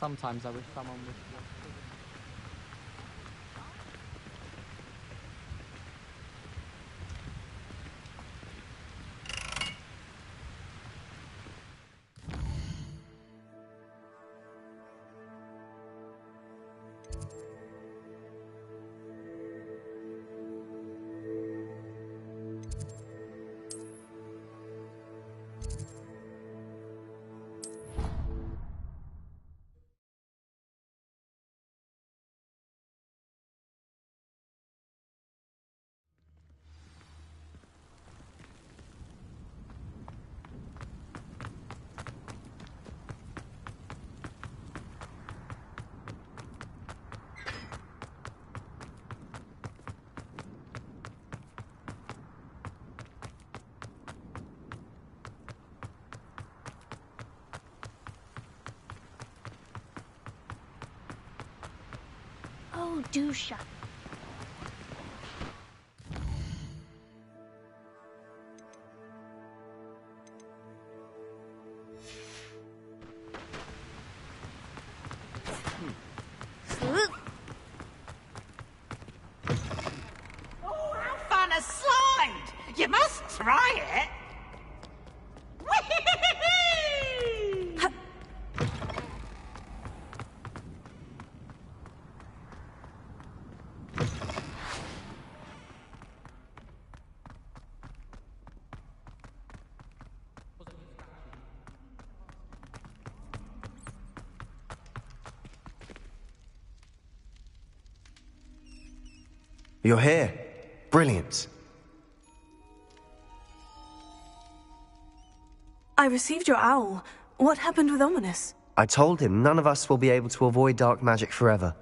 Sometimes I wish someone would. Oh, do shut. Oh, how fun a slide! You must try it. Whee! You're here. Brilliant. I received your owl. What happened with Ominous? I told him none of us will be able to avoid dark magic forever.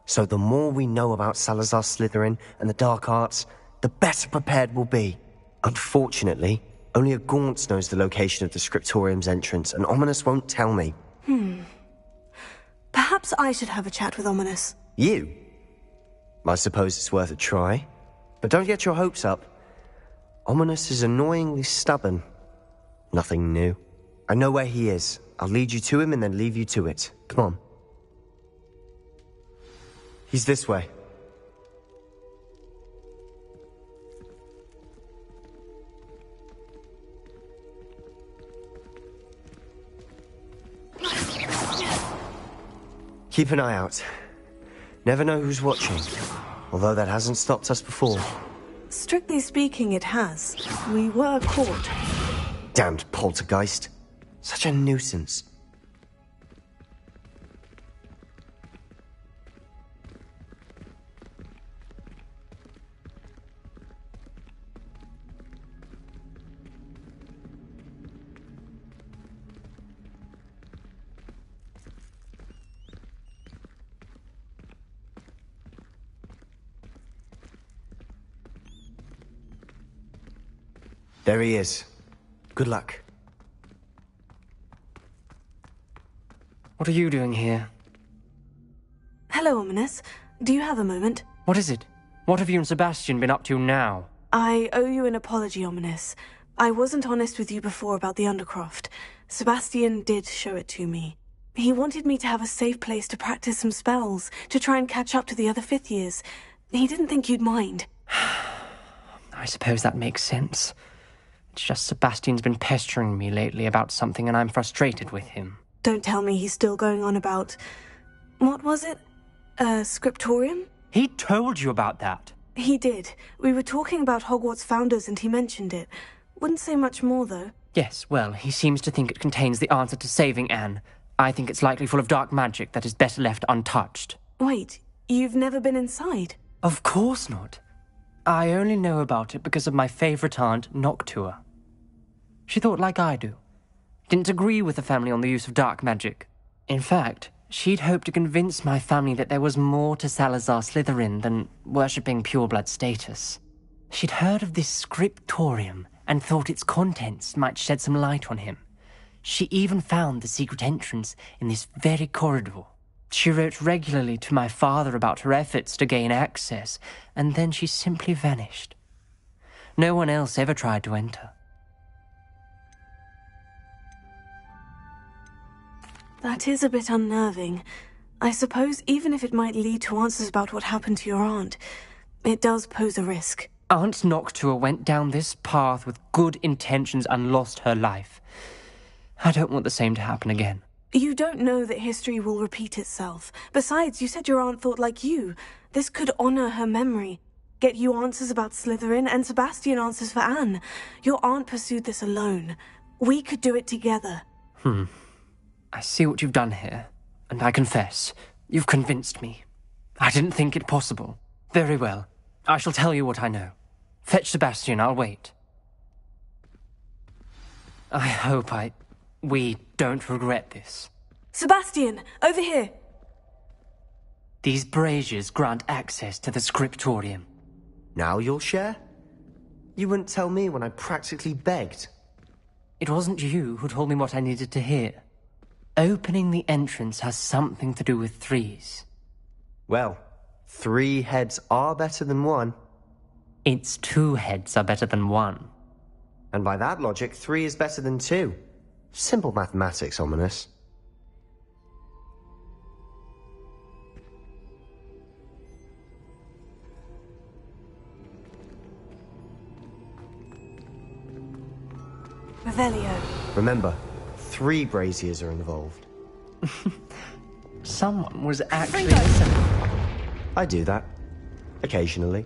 So the more we know about Salazar Slytherin and the dark arts, the better prepared we'll be. Unfortunately, only a Gaunt knows the location of the Scriptorium's entrance, and Ominous won't tell me. Perhaps I should have a chat with Ominous. You? I suppose it's worth a try. But don't get your hopes up. Ominous is annoyingly stubborn. Nothing new. I know where he is. I'll lead you to him and then leave you to it. Come on. He's this way. Keep an eye out. Never know who's watching. Although that hasn't stopped us before. Strictly speaking, it has. We were caught. Damned poltergeist. Such a nuisance. There he is. Good luck. What are you doing here? Hello, Ominous. Do you have a moment? What is it? What have you and Sebastian been up to now? I owe you an apology, Ominous. I wasn't honest with you before about the Undercroft. Sebastian did show it to me. He wanted me to have a safe place to practice some spells, to try and catch up to the other fifth years. He didn't think you'd mind. I suppose that makes sense. It's just Sebastian's been pestering me lately about something and I'm frustrated with him. Don't tell me he's still going on about... What was it? Scriptorium? He told you about that? He did. We were talking about Hogwarts founders and he mentioned it. Wouldn't say much more, though. Yes, well, he seems to think it contains the answer to saving Anne. I think it's likely full of dark magic that is better left untouched. Wait, you've never been inside? Of course not. I only know about it because of my favourite aunt, Noctua. She thought like I do. Didn't agree with the family on the use of dark magic. In fact, she'd hoped to convince my family that there was more to Salazar Slytherin than worshipping pureblood status. She'd heard of this scriptorium and thought its contents might shed some light on him. She even found the secret entrance in this very corridor. She wrote regularly to my father about her efforts to gain access, and then she simply vanished. No one else ever tried to enter. That is a bit unnerving. I suppose even if it might lead to answers about what happened to your aunt, it does pose a risk. Aunt Noctua went down this path with good intentions and lost her life. I don't want the same to happen again. You don't know that history will repeat itself. Besides, you said your aunt thought like you. This could honor her memory. Get you answers about Slytherin, and Sebastian answers for Anne. Your aunt pursued this alone. We could do it together. I see what you've done here, and I confess, you've convinced me. I didn't think it possible. Very well. I shall tell you what I know. Fetch Sebastian, I'll wait. I hope we don't regret this. Sebastian, over here! These braziers grant access to the scriptorium. Now you'll share? You wouldn't tell me when I practically begged. It wasn't you who told me what I needed to hear. Opening the entrance has something to do with threes. Well, 3 heads are better than 1. It's 2 heads are better than 1. And by that logic, 3 is better than 2. Simple mathematics, Ominis. Revelio. Remember, 3 braziers are involved. Someone was actually... I do that. Occasionally.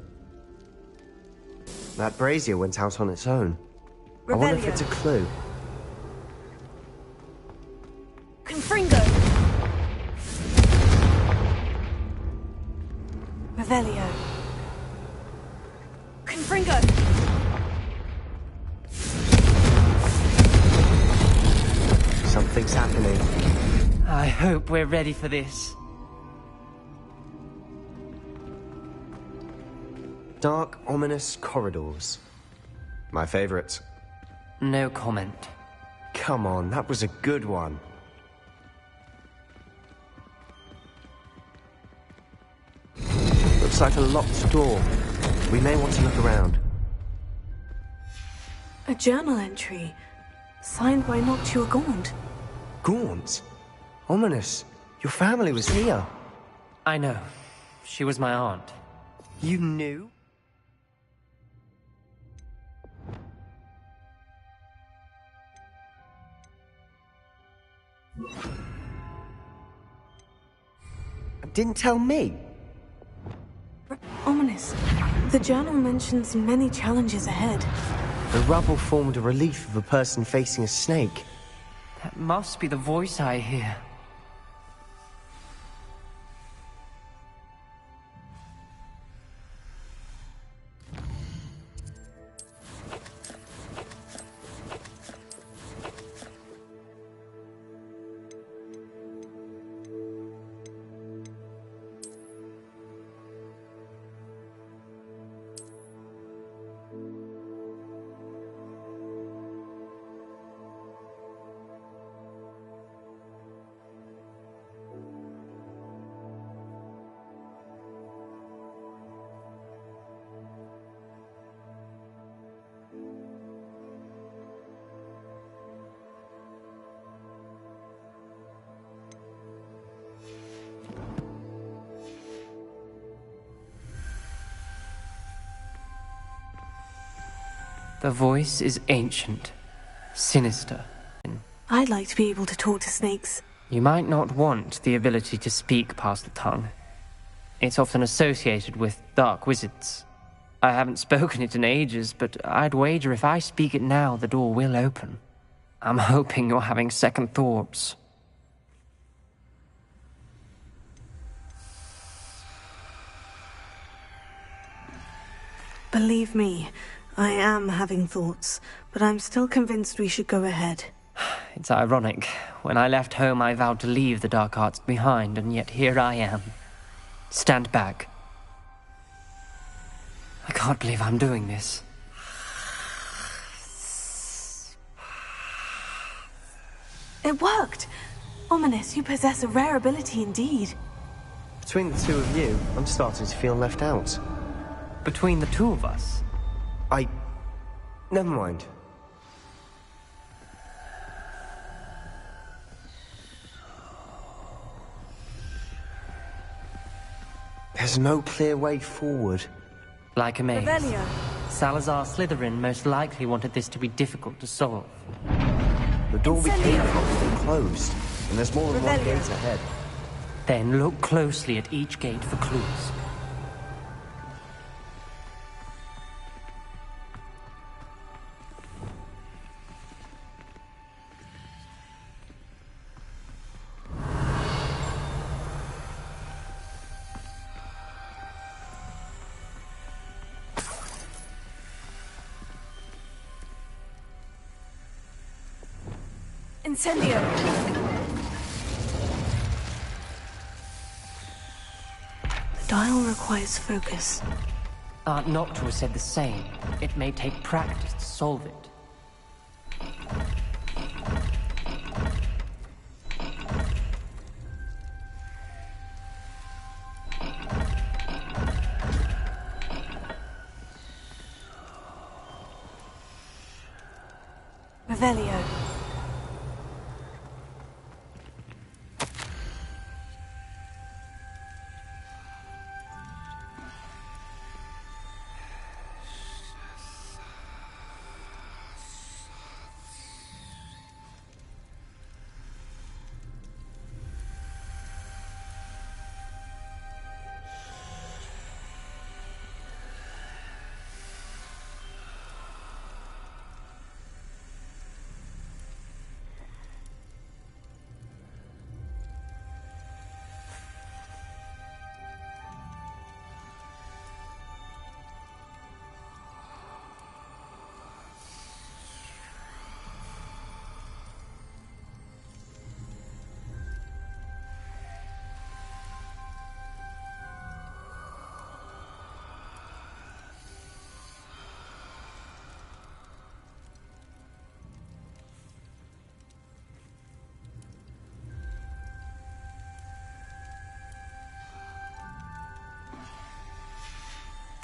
That brazier went out on its own. I wonder if it's a clue. Confringo! Revelio. Confringo! Something's happening. I hope we're ready for this. Dark, ominous corridors. My favorite. No comment. Come on, that was a good one. Looks like a locked door. We may want to look around. A journal entry. Signed by Noctua Gaunt. Gaunt? Ominous. Your family was here. I know. She was my aunt. You knew? Didn't tell me. Ominous. The journal mentions many challenges ahead. The rubble formed a relief of a person facing a snake. That must be the voice I hear. The voice is ancient, sinister. I'd like to be able to talk to snakes. You might not want the ability to speak past the tongue. It's often associated with dark wizards. I haven't spoken it in ages, but I'd wager if I speak it now, the door will open. I'm hoping you're having second thoughts. Believe me, I am having thoughts, but I'm still convinced we should go ahead. It's ironic. When I left home, I vowed to leave the dark arts behind, and yet here I am. Stand back. I can't believe I'm doing this. It worked! Ominous, you possess a rare ability indeed. Between the 2 of you, I'm starting to feel left out. Between the 2 of us? Never mind. There's no clear way forward. Like a maze. Revelio. Salazar Slytherin most likely wanted this to be difficult to solve. The door we came Incendio. from has been closed, and there's more than one Revelio. gate ahead. Then look closely at each gate for clues. Incendio. The dial requires focus. Aunt Noctua said the same. It may take practice to solve it. Revelio.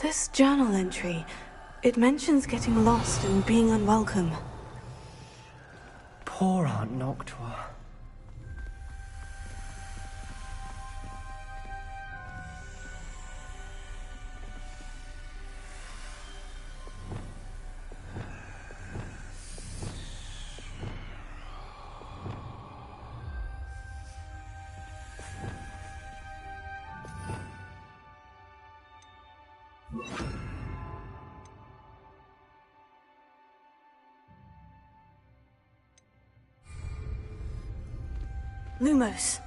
This journal entry, it mentions getting lost and being unwelcome. Poor Aunt Noctua. Lumos.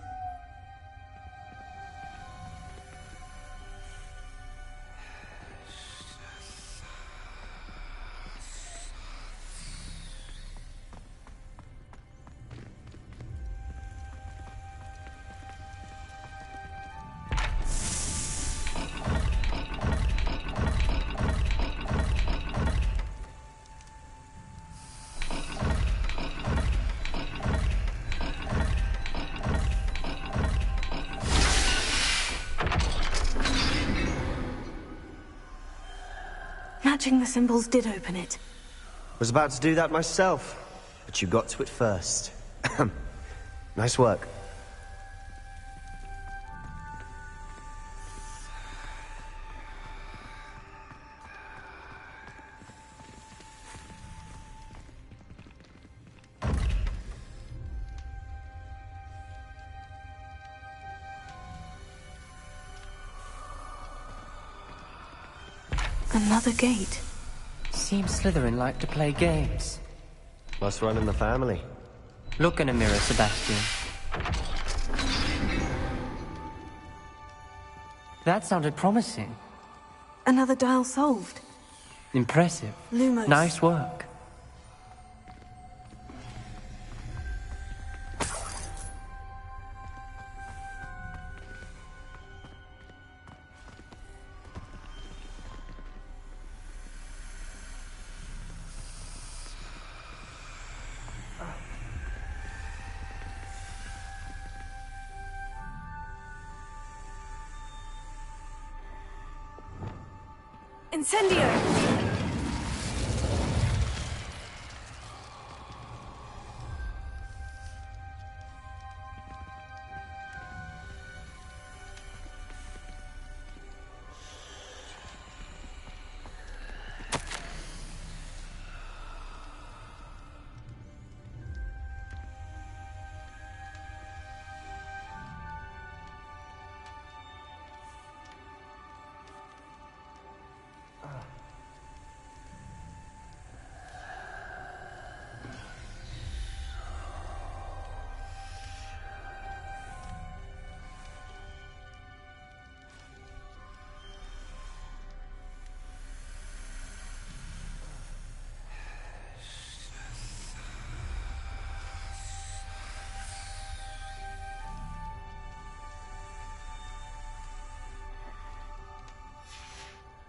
Matching the symbols did open it. Was about to do that myself, but you got to it first. Nice work. Another gate. Seems Slytherin like to play games. Must run in the family. Look in a mirror, Sebastian. That sounded promising. Another dial solved. Impressive. Lumos. Nice work. Incendio!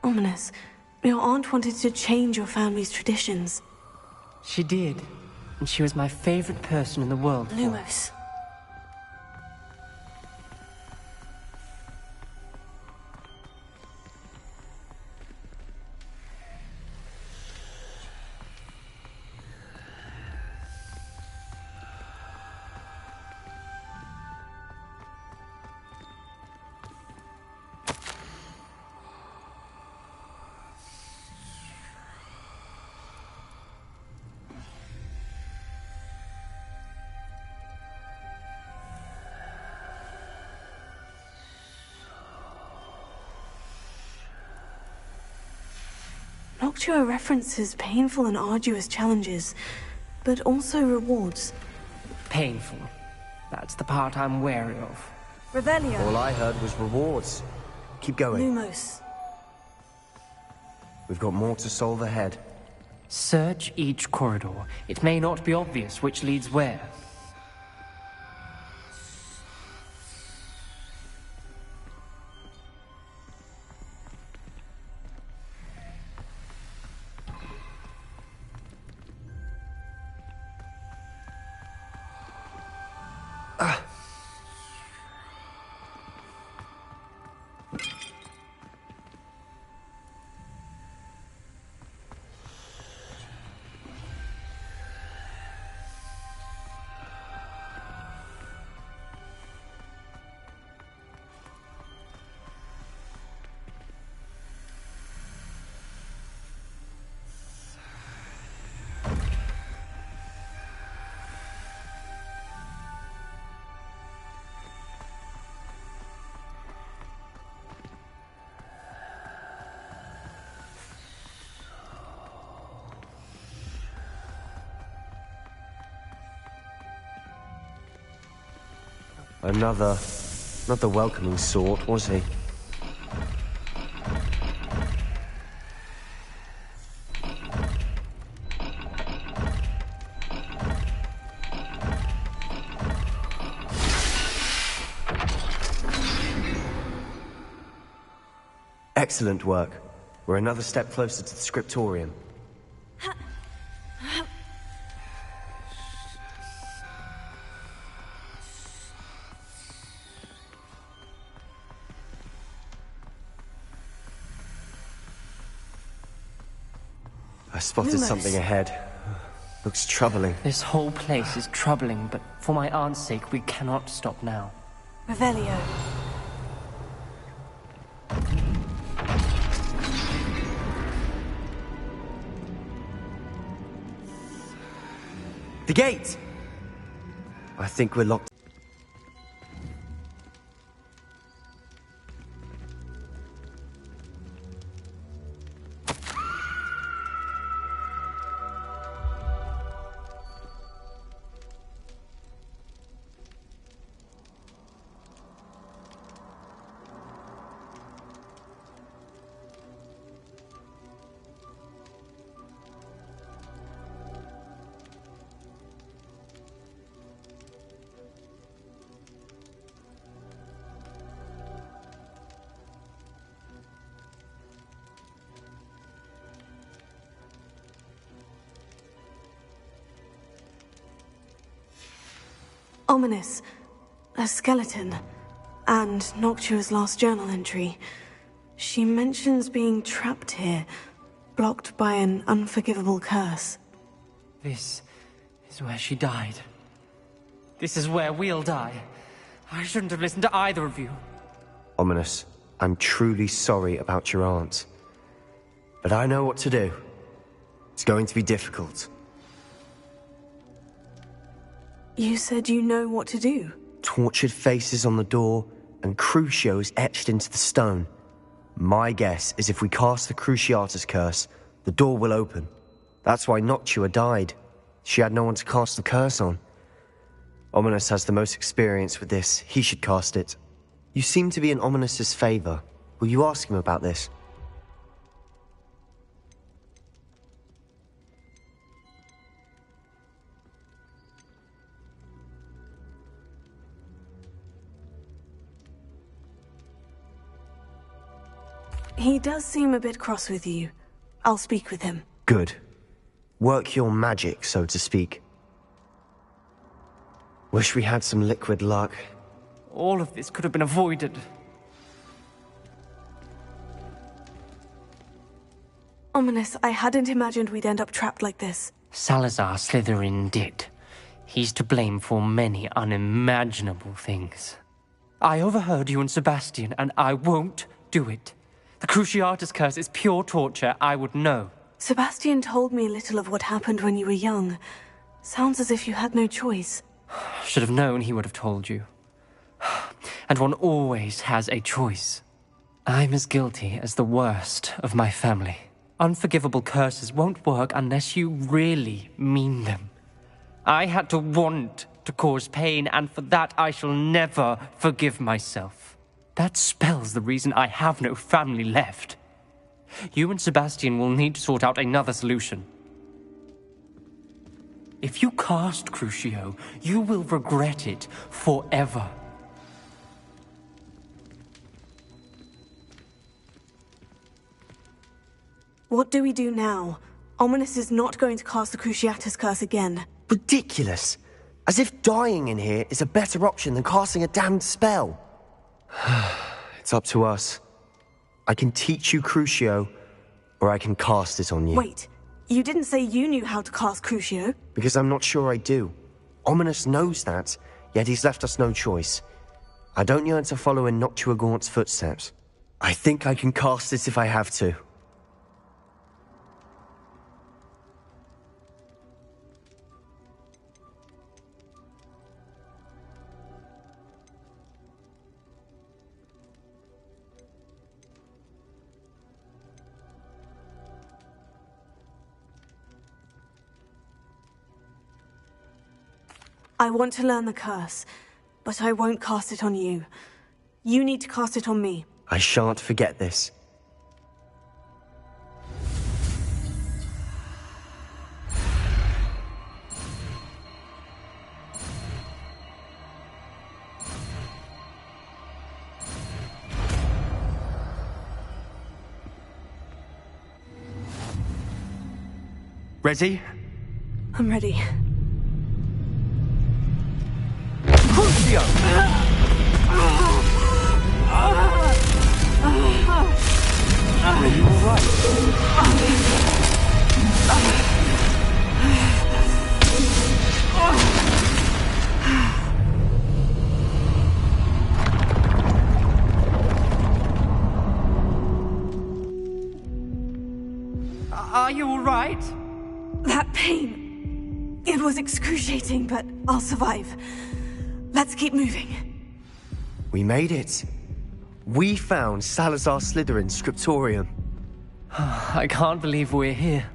Ominous, your aunt wanted to change your family's traditions. She did, and she was my favorite person in the world. Lumos. Noctua references painful and arduous challenges, but also rewards. Painful. That's the part I'm wary of. Revelio. All I heard was rewards. Keep going. Lumos. We've got more to solve ahead. Search each corridor. It may not be obvious which leads where. Not the welcoming sort, was he? Excellent work. We're another step closer to the scriptorium. I spotted Lumos. something ahead. Looks troubling. This whole place is troubling, but for my aunt's sake, we cannot stop now. Revelio. The gate! I think we're locked. Ominous. A skeleton. And Noctua's last journal entry. She mentions being trapped here, blocked by an unforgivable curse. This is where she died. This is where we'll die. I shouldn't have listened to either of you. Ominous, I'm truly sorry about your aunt. But I know what to do. It's going to be difficult. You said you know what to do. Tortured faces on the door, and Crucios etched into the stone. My guess is if we cast the Cruciatus curse, the door will open. That's why Noctua died. She had no one to cast the curse on. Ominous has the most experience with this. He should cast it. You seem to be in Ominous's favor. Will you ask him about this? He does seem a bit cross with you. I'll speak with him. Good. Work your magic, so to speak. Wish we had some liquid luck. All of this could have been avoided. Ominous, I hadn't imagined we'd end up trapped like this. Salazar Slytherin did. He's to blame for many unimaginable things. I overheard you and Sebastian, and I won't do it. The Cruciatus Curse is pure torture, I would know. Sebastian told me a little of what happened when you were young. Sounds as if you had no choice. Should have known he would have told you. And one always has a choice. I'm as guilty as the worst of my family. Unforgivable curses won't work unless you really mean them. I had to want to cause pain, and for that I shall never forgive myself. That spells the reason I have no family left. You and Sebastian will need to sort out another solution. If you cast Crucio, you will regret it forever. What do we do now? Ominous is not going to cast the Cruciatus Curse again. Ridiculous. As if dying in here is a better option than casting a damned spell. It's up to us. I can teach you Crucio, or I can cast it on you. Wait, you didn't say you knew how to cast Crucio? Because I'm not sure I do. Ominous knows that, yet he's left us no choice. I don't yearn to follow in Noctua Gaunt's footsteps. I think I can cast it if I have to. I want to learn the curse, but I won't cast it on you. You need to cast it on me. I shan't forget this. Ready? I'm ready. Crucio! Are you alright? Are you alright? That pain. It was excruciating, but I'll survive. Let's keep moving. We made it. We found Salazar Slytherin's scriptorium. I can't believe we're here.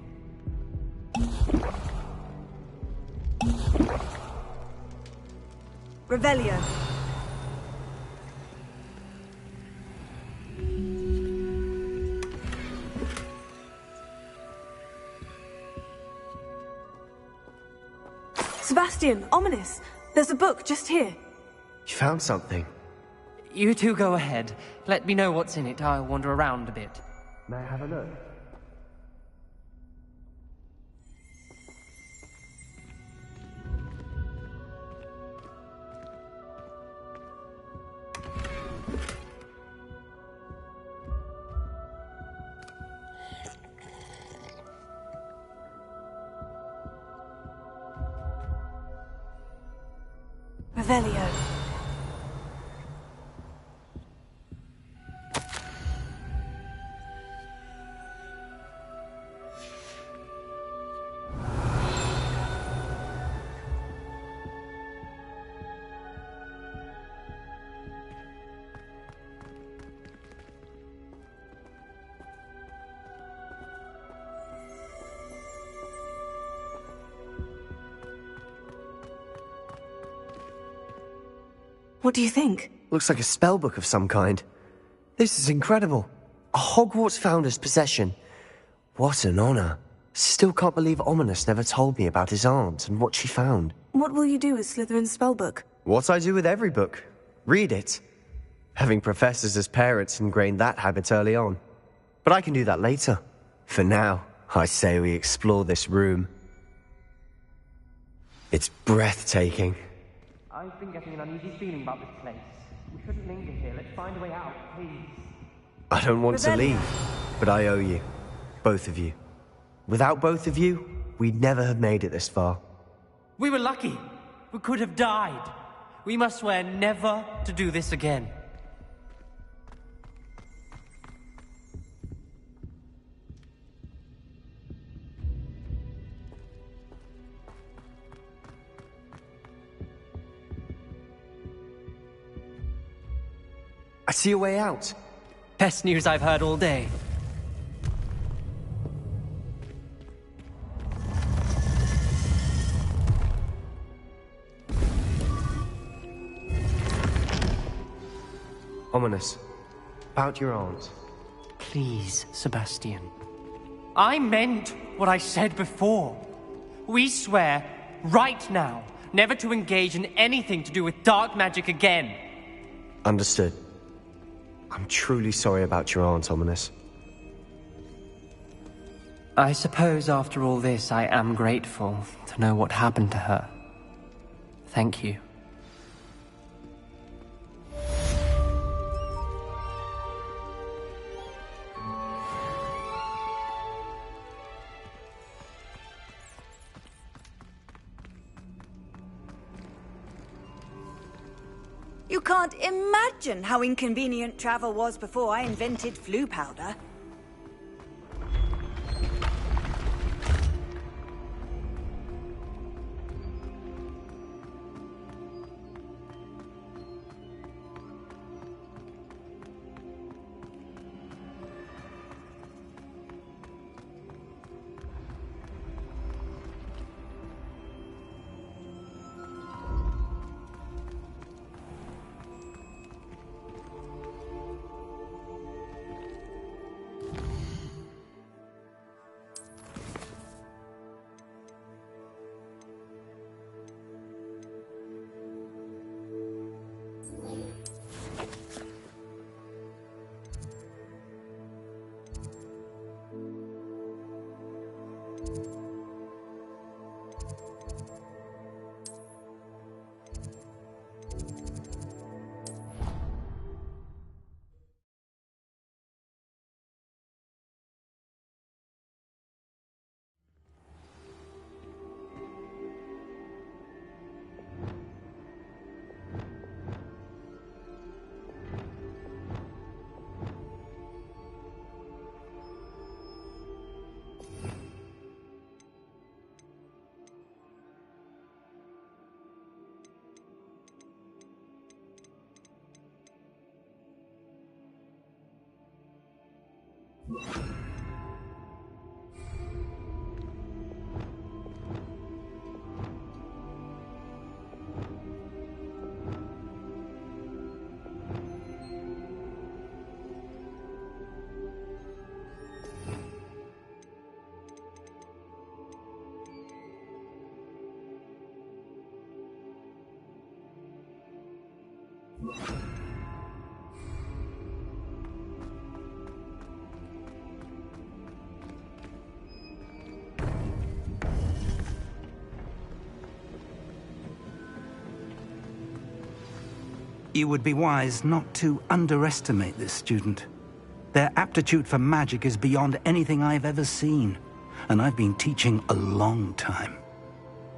Revelio. Sebastian, Ominous. There's a book just here. You found something. You two go ahead. Let me know what's in it. I'll wander around a bit. May I have a look? Revelio. What do you think? Looks like a spellbook of some kind. This is incredible. A Hogwarts founder's possession. What an honor. Still can't believe Ominous never told me about his aunt and what she found. What will you do with Slytherin's spellbook? What I do with every book. Read it. Having professors as parents ingrained that habit early on. But I can do that later. For now, I say we explore this room. It's breathtaking. I've been getting an uneasy feeling about this place. We shouldn't linger here. Let's find a way out, please. I don't want to leave, but I owe you. Both of you. Without both of you, we'd never have made it this far. We were lucky. We could have died. We must swear never to do this again. I see a way out. Best news I've heard all day. Ominous. About your aunt. Please, Sebastian. I meant what I said before. We swear, right now, never to engage in anything to do with dark magic again. Understood. I'm truly sorry about your aunt, Ominous. I suppose after all this, I am grateful to know what happened to her. Thank you. You can't imagine how inconvenient travel was before I invented flu powder. You would be wise not to underestimate this student. Their aptitude for magic is beyond anything I've ever seen, and I've been teaching a long time.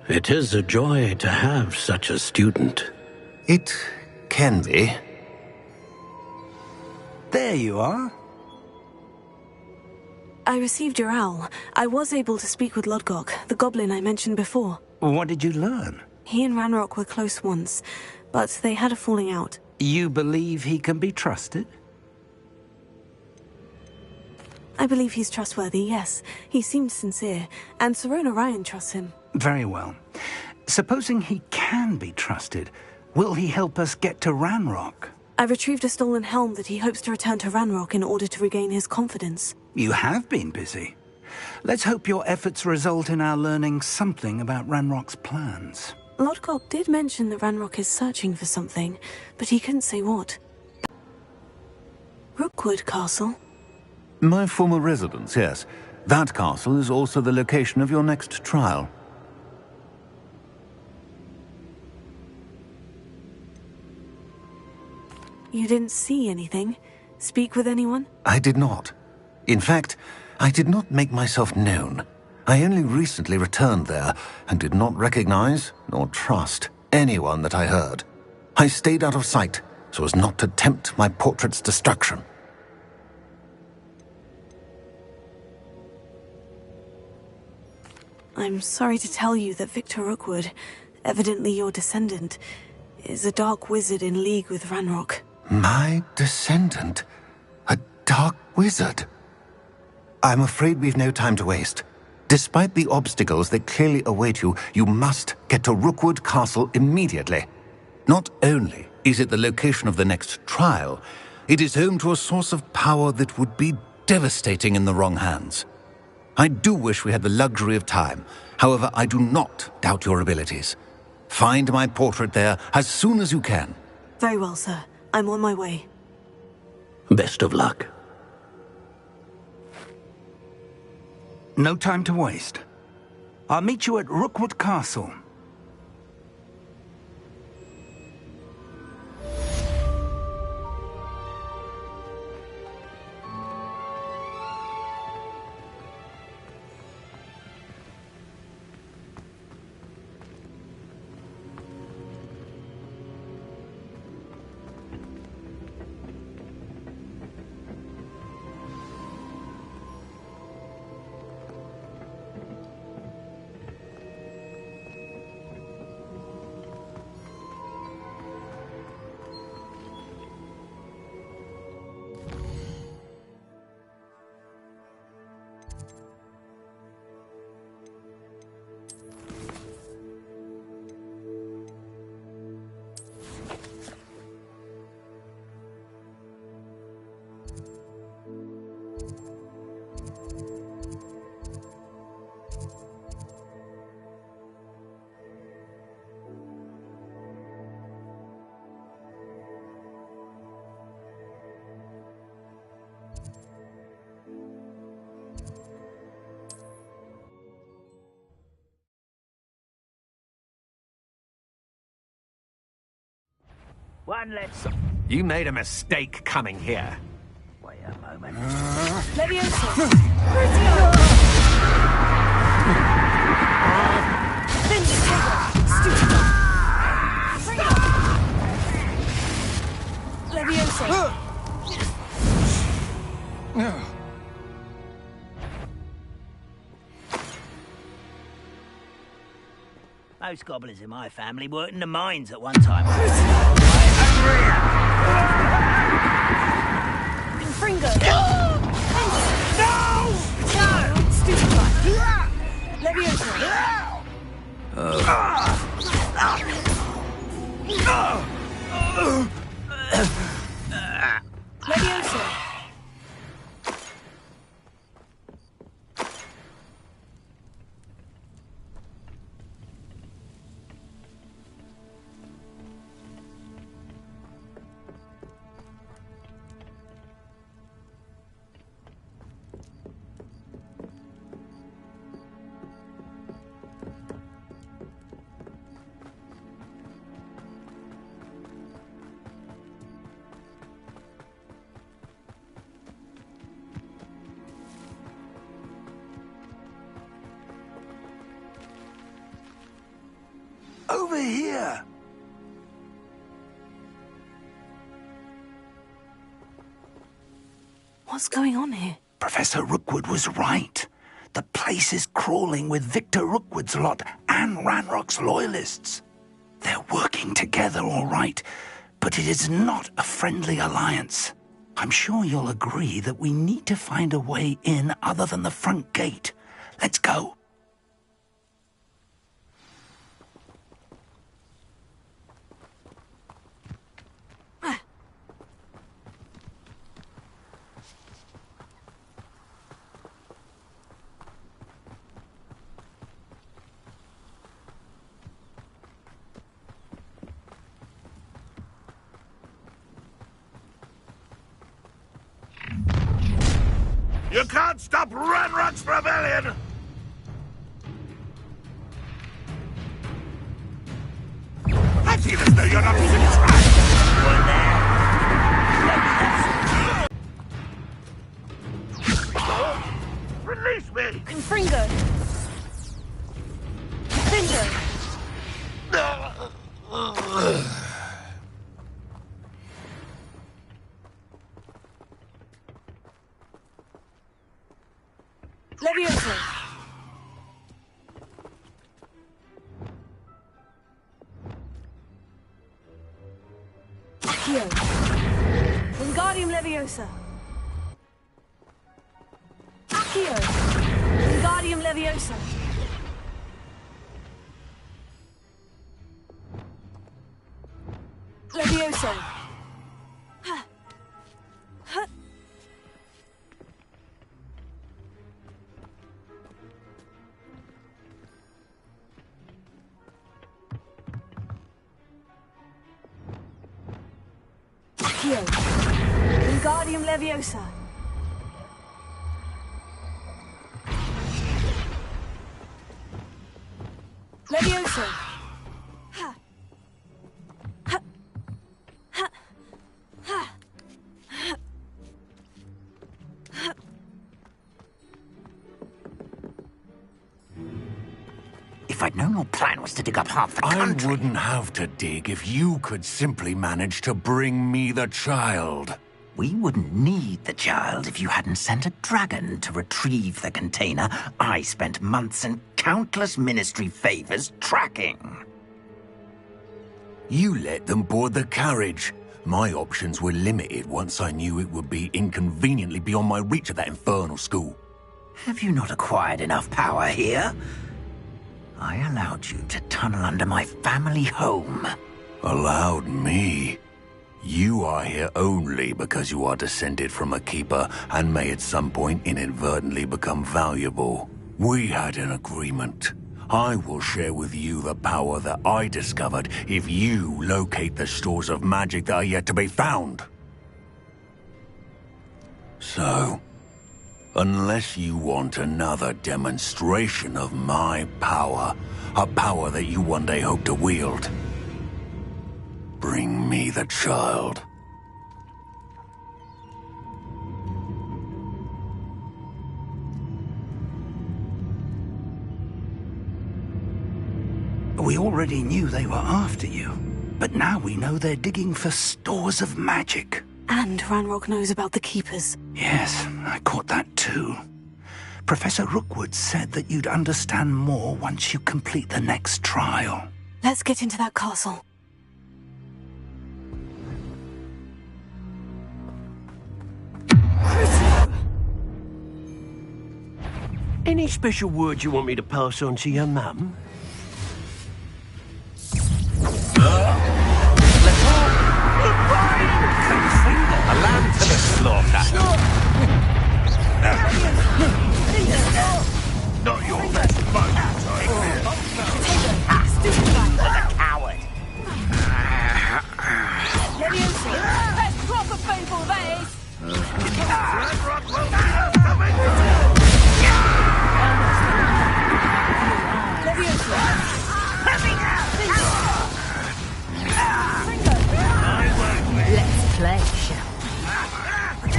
It is a joy to have such a student. It can be. There you are. I received your owl. I was able to speak with Lodgok, the goblin I mentioned before. What did you learn? He and Ranrock were close once, but they had a falling out. You believe he can be trusted? I believe he's trustworthy, yes. He seemed sincere, and Sirona Ryan trusts him. Very well. Supposing he can be trusted, will he help us get to Ranrock? I retrieved a stolen helm that he hopes to return to Ranrock in order to regain his confidence. You have been busy. Let's hope your efforts result in our learning something about Ranrock's plans. Lodgok did mention that Ranrock is searching for something, but he couldn't say what. Rookwood Castle? My former residence, yes. That castle is also the location of your next trial. You didn't see anything? Speak with anyone? I did not. In fact, I did not make myself known. I only recently returned there and did not recognize nor trust anyone that I heard. I stayed out of sight so as not to tempt my portrait's destruction. I'm sorry to tell you that Victor Rookwood, evidently your descendant, is a dark wizard in league with Ranrock. My descendant? A dark wizard? I'm afraid we've no time to waste. Despite the obstacles that clearly await you, you must get to Rookwood Castle immediately. Not only is it the location of the next trial, it is home to a source of power that would be devastating in the wrong hands. I do wish we had the luxury of time. However, I do not doubt your abilities. Find my portrait there as soon as you can. Very well, sir. I'm on my way. Best of luck. No time to waste. I'll meet you at Rookwood Castle. One less. You made a mistake coming here. Wait a moment. Leviosa! Leviosa! Most goblins in my family worked in the mines at one time. Fringo! No! Stupefy! Leviosa! Leviosa! Over here! What's going on here? Professor Rookwood was right. The place is crawling with Victor Rookwood's lot and Ranrock's loyalists. They're working together, all right, but it is not a friendly alliance. I'm sure you'll agree that we need to find a way in other than the front gate. Let's go. You can't stop Ranrock's rebellion! I feel as though you're not surprised! Release me! Confringo! Confringo! Leviosa! Accio! Wingardium Leviosa! Accio! Wingardium Leviosa! Leviosa! Ha! Ha! Accio! Wingardium Leviosa! Leviosa! Ha! Ha! Ha! Ha! Ha! If I'd known your plan was to dig up half the country... I wouldn't have to dig if you could simply manage to bring me the child. We wouldn't need the child if you hadn't sent a dragon to retrieve the container I spent months and countless ministry favors tracking. You let them board the carriage. My options were limited once I knew it would be inconveniently beyond my reach at that infernal school. Have you not acquired enough power here? I allowed you to tunnel under my family home. Allowed me? You are here only because you are descended from a keeper and may at some point inadvertently become valuable. We had an agreement. I will share with you the power that I discovered if you locate the stores of magic that are yet to be found. So, unless you want another demonstration of my power, a power that you one day hope to wield, bring me the child. We already knew they were after you, but now we know they're digging for stores of magic. And Ranrock knows about the Keepers. Yes, I caught that too. Professor Rookwood said that you'd understand more once you complete the next trial. Let's get into that castle. Any special words you want me to pass on to your mum? A lamb to the slaughter. Not your best fight, What a coward! That's proper painful, that is! Ranrock will be us to victory! Let's play, shall we?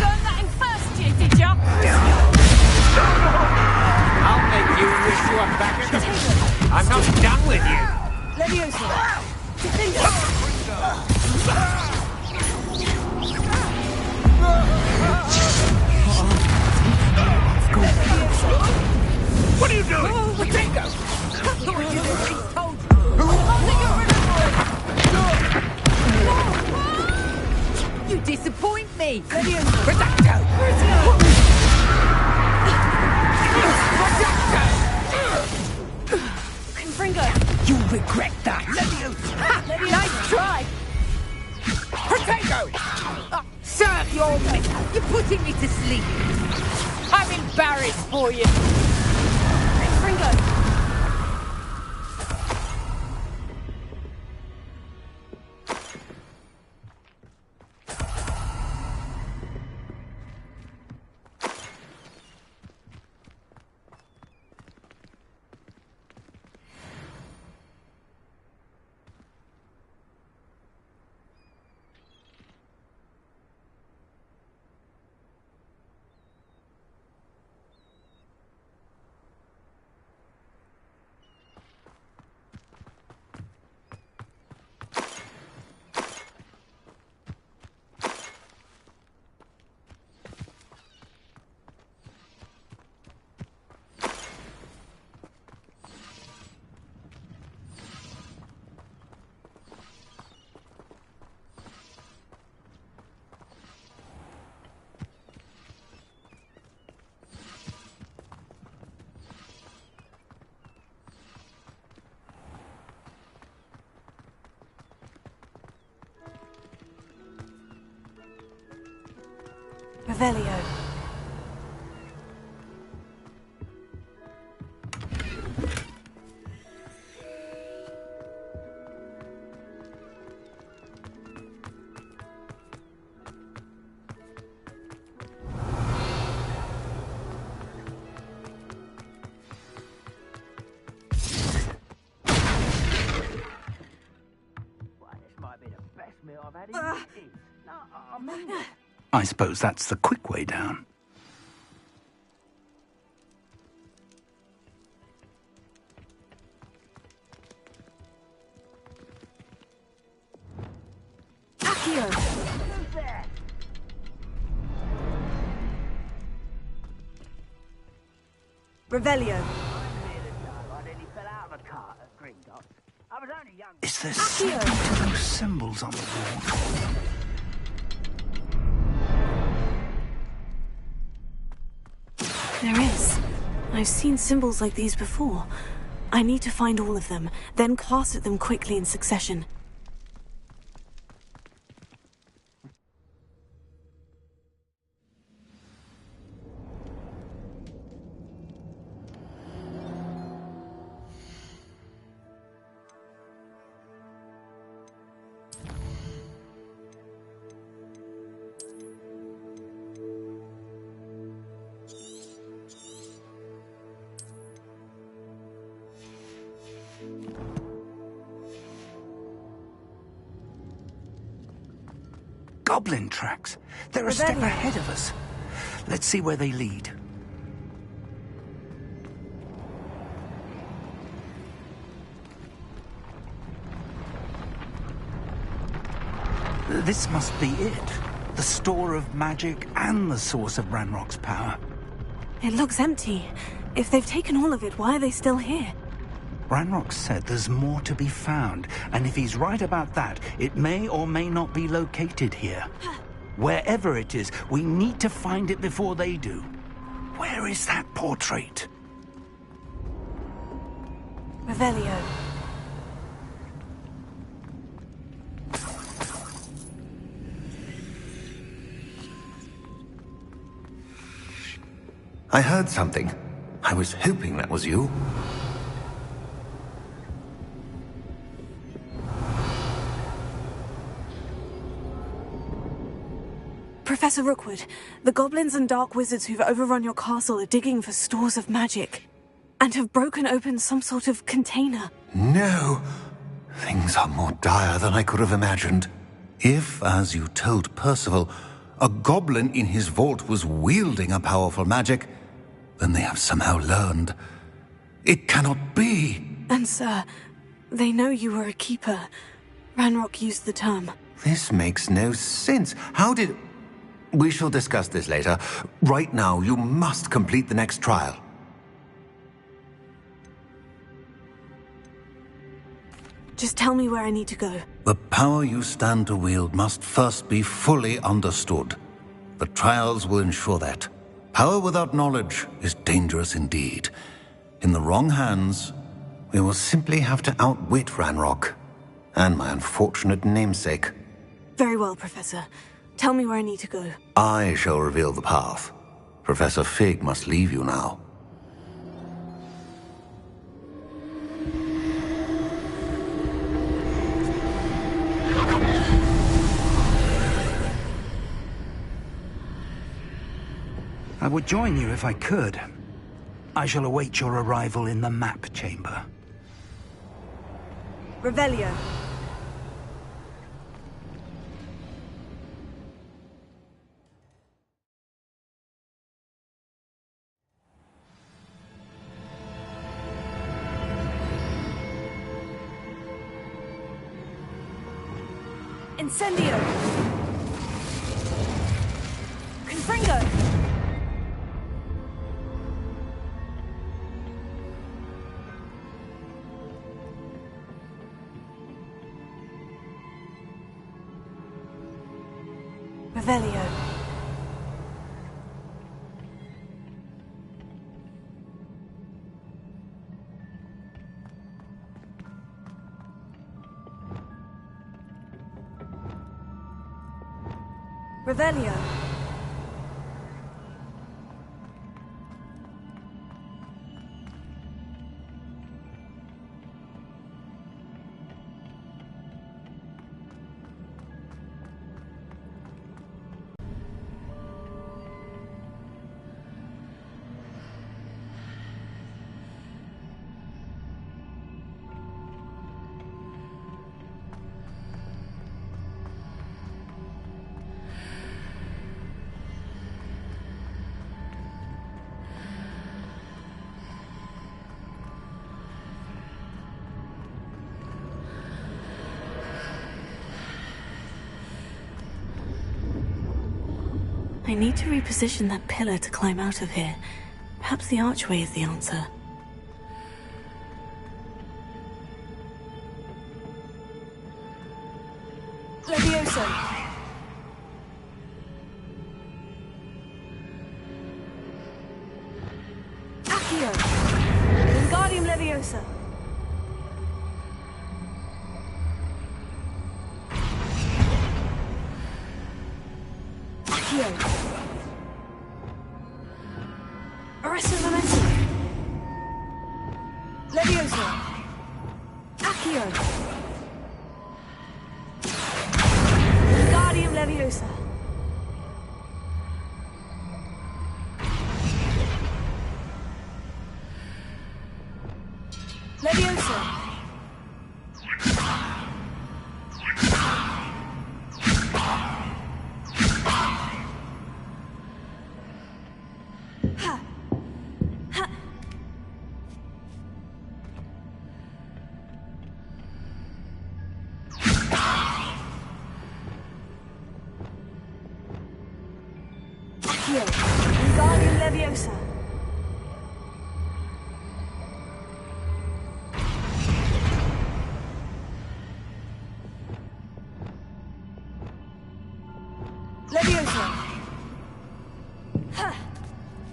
Learned that in first year, did ya? I'll make you wish you were back at the... I'm not done with you. Leviosa! What are you doing? Potato! You disappoint me! Potato! Confringo! You'll regret that! Nice try! Potato! Serve your mate! You're putting me to sleep! I'm embarrassed for you! Confringo! Revelio. I suppose that's the quick way down. Accio! Revelio. Is there something to those symbols on the wall? There is. I've seen symbols like these before. I need to find all of them, then cast at them quickly in succession. Goblin tracks. They're a step ahead of us. Let's see where they lead. This must be it. The store of magic and the source of Ranrock's power. It looks empty. If they've taken all of it, why are they still here? Ranrock said there's more to be found, and if he's right about that, it may or may not be located here. Wherever it is, we need to find it before they do. Where is that portrait? Revelio. I heard something. I was hoping that was you. Professor Rookwood, the goblins and dark wizards who've overrun your castle are digging for stores of magic, and have broken open some sort of container. No! Things are more dire than I could have imagined. If, as you told Percival, a goblin in his vault was wielding a powerful magic, then they have somehow learned. It cannot be! And sir, they know you were a keeper. Ranrock used the term. This makes no sense. How did... We shall discuss this later. Right now, you must complete the next trial. Just tell me where I need to go. The power you stand to wield must first be fully understood. The trials will ensure that. Power without knowledge is dangerous indeed. In the wrong hands, we will simply have to outwit Ranrock and my unfortunate namesake. Very well, Professor. Tell me where I need to go. I shall reveal the path. Professor Fig must leave you now. I would join you if I could. I shall await your arrival in the map chamber. Revelio. Incendio! Confringo! Revelio. Revelio. I need to reposition that pillar to climb out of here. Perhaps the archway is the answer. Levioso! Accio! Wingardium Leviosa! Accio! Arresto Momentum! Leviosa! Accio! Wingardium Leviosa! Leviosa! Ha! Ha! Accio! Wingardium Leviosa! Leviosa! Ha!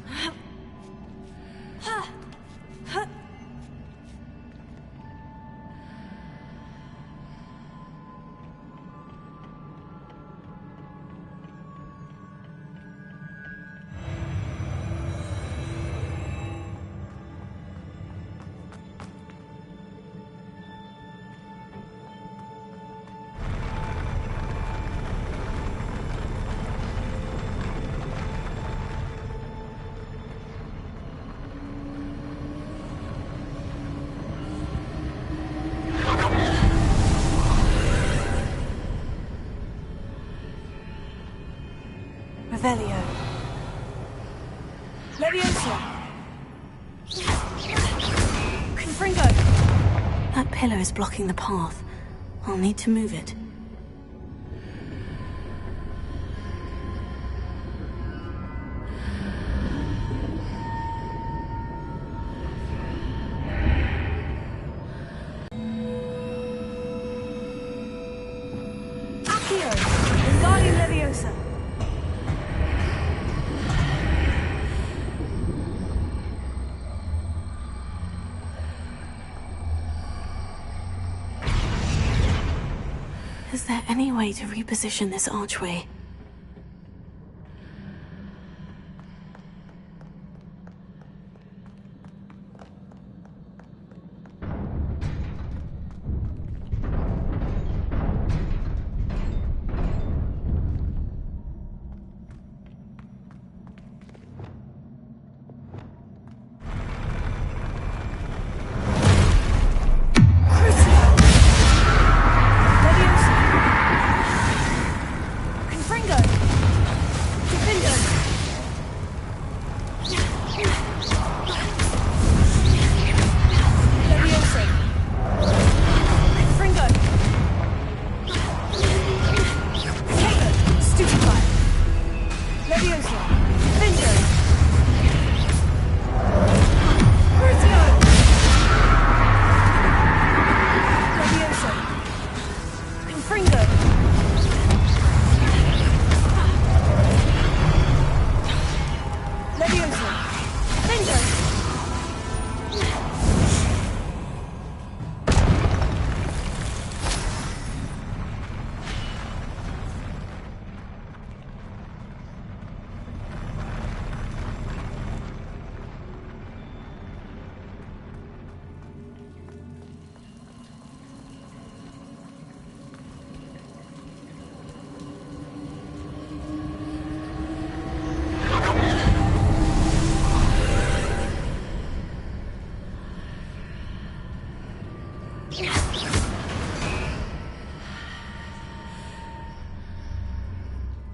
Ha! Ha! Ha! Revelio. Leviosa. Confringo. That pillar is blocking the path. I'll need to move it. Accio. Wingardium Leviosa. Is there any way to reposition this archway?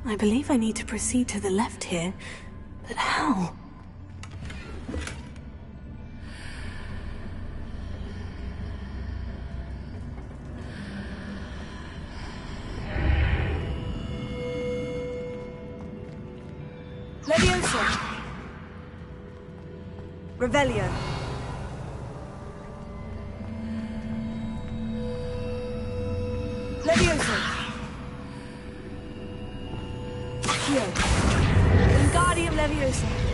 I believe I need to proceed to the left here, but how? Leviosa! Revelio. Leviosa! Accio. Wingardium Leviosa!